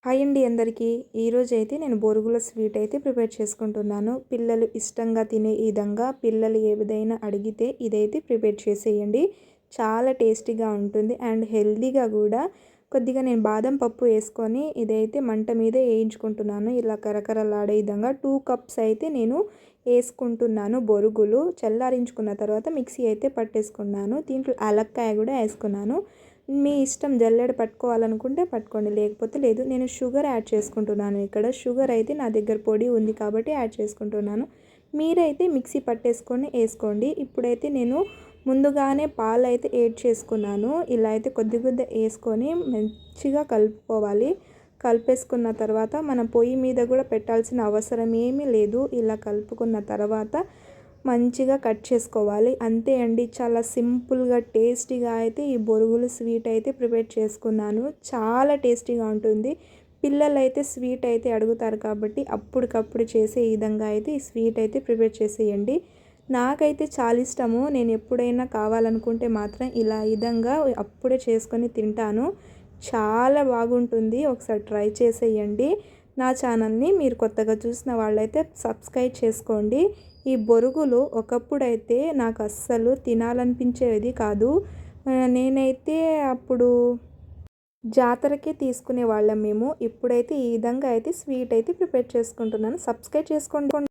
Hi అండి అందరికీ. ఈరోజైతే నేను బొరుగుల స్వీట్ అయితే ప్రిపేర్ చేసుకుంటున్నాను. పిల్లలు ఇష్టంగా తినే విధంగా పిల్లలు ఏ విధంగా అడిగితే ఇదైతే ప్రిపేర్ చేసేయండి. చాలా టేస్టీగా ఉంటుంది అండ్ హెల్తీగా కూడా. కొద్దిగా నేను బాదం పప్పు వేసుకొని ఇదైతే మంట మీద వేయించుకుంటున్నాను. ఇలా కరకరలాడే విధంగా 2 కప్స్ అయితే నేను వేసుకుంటున్నాను. బొరుగులు చల్లారించుకున్న తర్వాత మిక్సీ అయితే పట్టేసుకున్నాను. దీంట్లో యాలక్కాయ కూడా వేసుకున్నాను. మీ ఇష్టం, జల్లెడ పట్టుకోవాలనుకుంటే పట్టుకోండి, లేకపోతే లేదు. నేను షుగర్ యాడ్ చేసుకుంటున్నాను. ఇక్కడ షుగర్ అయితే నా దగ్గర పొడి ఉంది కాబట్టి యాడ్ చేసుకుంటున్నాను. మీరైతే మిక్సీ పట్టేసుకొని వేసుకోండి. ఇప్పుడైతే నేను ముందుగానే పాలు అయితే యాడ్ చేసుకున్నాను. ఇలా అయితే కొద్ది కొద్ది వేసుకొని మంచిగా కలుపుకోవాలి. కలిపేసుకున్న తర్వాత మనం పొయ్యి మీద కూడా పెట్టాల్సిన అవసరం ఏమీ లేదు. ఇలా కలుపుకున్న తర్వాత మంచిగా కట్ చేసుకోవాలి. అంతే అండి, చాలా సింపుల్గా టేస్టీగా అయితే ఈ బొరుగులు స్వీట్ అయితే ప్రిపేర్ చేసుకున్నాను. చాలా టేస్టీగా ఉంటుంది. పిల్లలు అయితే స్వీట్ అయితే అడుగుతారు కాబట్టి అప్పటికప్పుడు చేసే విధంగా అయితే ఈ స్వీట్ అయితే ప్రిపేర్ చేసేయండి. నాకైతే చాలా ఇష్టము. నేను ఎప్పుడైనా కావాలనుకుంటే మాత్రం ఇలా విధంగా అప్పుడే చేసుకొని తింటాను. చాలా బాగుంటుంది. ఒకసారి ట్రై చేసేయండి. నా ఛానల్ని మీరు కొత్తగా చూసిన వాళ్ళైతే సబ్స్క్రైబ్ చేసుకోండి. ఈ బొరుగులు ఒకప్పుడైతే నాకు అస్సలు తినాలనిపించేది కాదు. నేనైతే అప్పుడు జాతరకే తీసుకునే వాళ్ళం మేము. ఇప్పుడైతే ఈ విధంగా అయితే స్వీట్ అయితే ప్రిపేర్ చేసుకుంటున్నాను. సబ్స్క్రైబ్ చేసుకోండి.